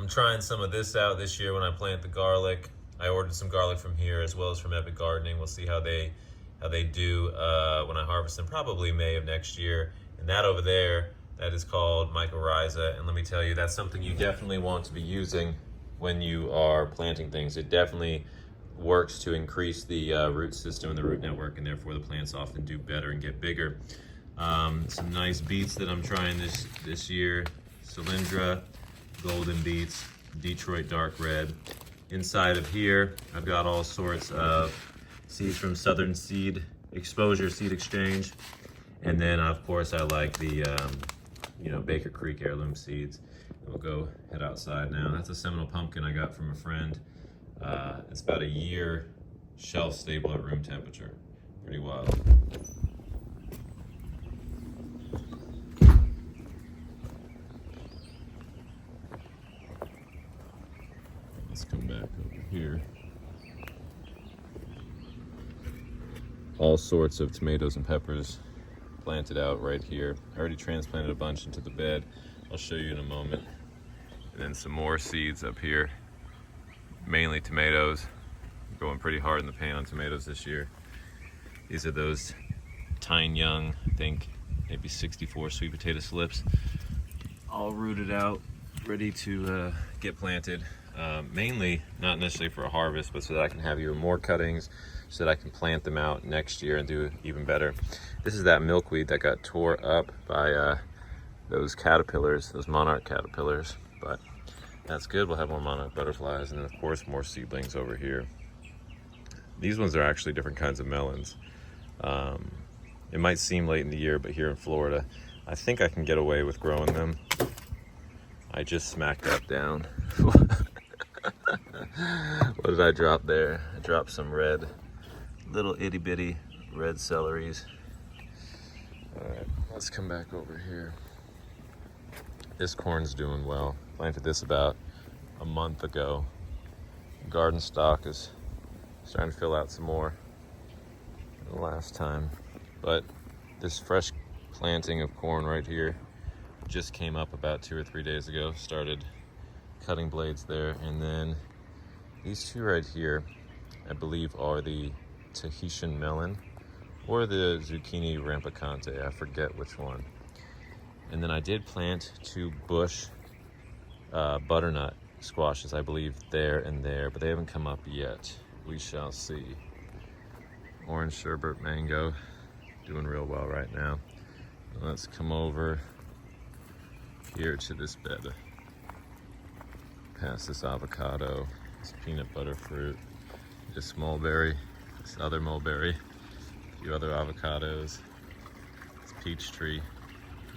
I'm trying some of this out this year when I plant the garlic. I ordered some garlic from here as well as from Epic Gardening. We'll see how they do when I harvest them, probably May of next year. And that over there, that is called mycorrhiza. And let me tell you, that's something you definitely want to be using when you are planting things. It definitely works to increase the root system and the root network, and therefore the plants often do better and get bigger. Some nice beets that I'm trying this year. Cylindra, golden beets, Detroit dark red. Inside of here, I've got all sorts of seeds from Southern Seed Exposure Seed Exchange. And then of course I like the Baker Creek heirloom seeds. We'll go head outside now. That's a Seminole pumpkin I got from a friend. It's about a year shelf stable at room temperature. Pretty wild. Let's come back over here. All sorts of tomatoes and peppers planted out right here. I already transplanted a bunch into the bed. I'll show you in a moment. And then some more seeds up here. Mainly tomatoes. I'm going pretty hard in the paint on tomatoes this year. These are those Tyne Young, I think maybe 64 sweet potato slips. All rooted out, ready to get planted. Mainly, not necessarily for a harvest, but so that I can have even more cuttings, so that I can plant them out next year and do even better. This is that milkweed that got tore up by those caterpillars, those monarch caterpillars, but that's good. We'll have more monarch butterflies, and then of course more seedlings over here. These ones are actually different kinds of melons. It might seem late in the year, but here in Florida, I think I can get away with growing them. I just smacked that down. What did I drop there? I dropped some red, little itty bitty red celeries. All right, let's come back over here. This corn's doing well. Planted this about a month ago. Garden stock is starting to fill out some more than the last time. But this fresh planting of corn right here just came up about 2 or 3 days ago. Started cutting blades there, and then these two right here, I believe, are the Tahitian melon or the zucchini rampicante. I forget which one. And then I did plant 2 bush butternut squashes, I believe, there and there, but they haven't come up yet. We shall see. Orange sherbet mango, doing real well right now. Let's come over here to this bed. Past this avocado, this peanut butter fruit, this mulberry, this other mulberry, a few other avocados, this peach tree.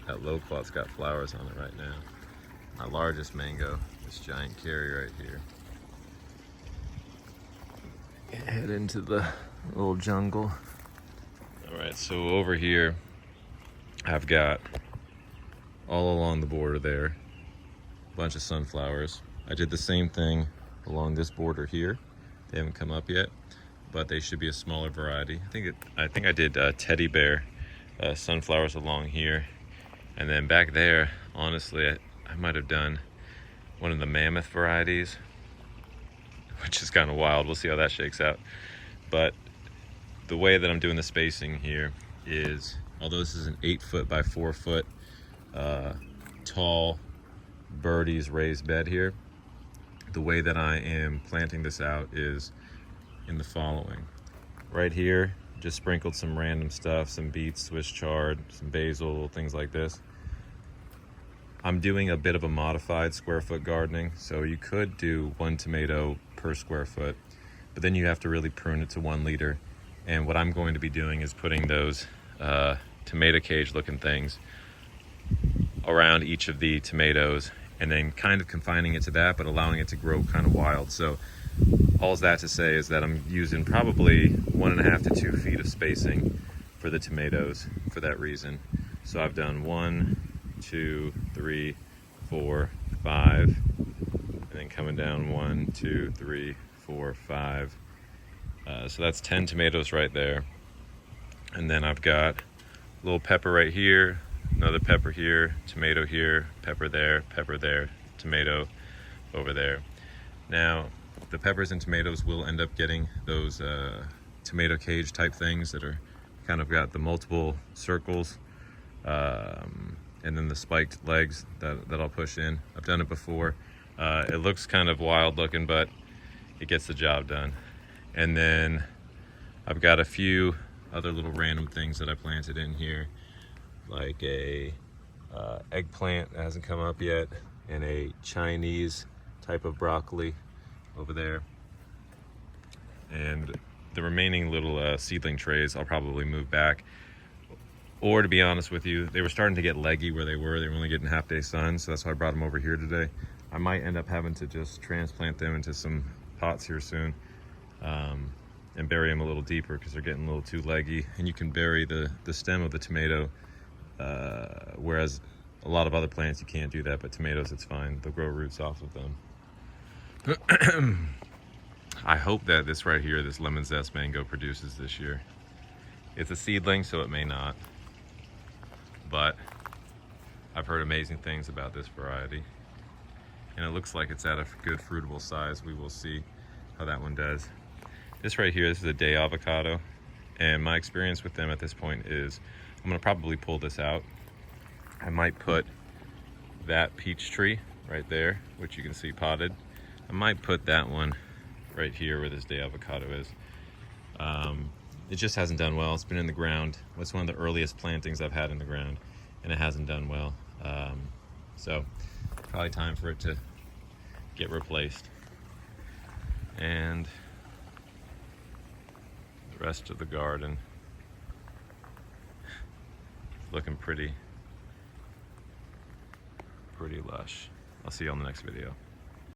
That loquat's got flowers on it right now. My largest mango, this giant cherry right here. Head into the little jungle. All right, so over here, I've got all along the border there, a bunch of sunflowers. I did the same thing along this border here. They haven't come up yet, but they should be a smaller variety. I think I did teddy bear sunflowers along here. And then back there, honestly, I might have done one of the mammoth varieties, which is kind of wild. We'll see how that shakes out. But the way that I'm doing the spacing here is, although this is an 8-foot by 4-foot tall birdies raised bed here, the way that I am planting this out is in the following. Right here, just sprinkled some random stuff, some beets, Swiss chard, some basil, little things like this. I'm doing a bit of a modified square foot gardening, so you could do 1 tomato per square foot, but then you have to really prune it to 1 liter. And what I'm going to be doing is putting those tomato cage looking things around each of the tomatoes, and then kind of confining it to that, but allowing it to grow kind of wild. So all that to say is that I'm using probably 1.5 to 2 feet of spacing for the tomatoes for that reason. So I've done 1, 2, 3, 4, 5, and then coming down 1, 2, 3, 4, 5. So that's 10 tomatoes right there. And then I've got a little pepper right here, another pepper here, tomato here, pepper there, tomato over there. Now, the peppers and tomatoes will end up getting those tomato cage type things that are kind of got the multiple circles and then the spiked legs that I'll push in. I've done it before. It looks kind of wild looking, but it gets the job done. And then I've got a few other little random things that I planted in here, like a eggplant that hasn't come up yet, and a Chinese type of broccoli over there. And the remaining little seedling trays I'll probably move back. Or to be honest with you, they were starting to get leggy where they were only getting half-day sun, so that's why I brought them over here today. I might end up having to just transplant them into some pots here soon and bury them a little deeper because they're getting a little too leggy. And you can bury the stem of the tomato, whereas a lot of other plants you can't do that, but tomatoes it's fine. They'll grow roots off of them. I hope that this right here, this lemon zest mango, produces this year. It's a seedling, so it may not, but I've heard amazing things about this variety, and it looks like it's at a good fruitable size. We will see how that one does. This right here, this is a day avocado, and my experience with them at this point is I'm gonna probably pull this out. I might put that peach tree right there, which you can see potted. I might put that one right here where this day avocado is. It just hasn't done well. It's been in the ground. It's one of the earliest plantings I've had in the ground, and it hasn't done well. So probably time for it to get replaced. And the rest of the garden is looking pretty lush. I'll see you on the next video.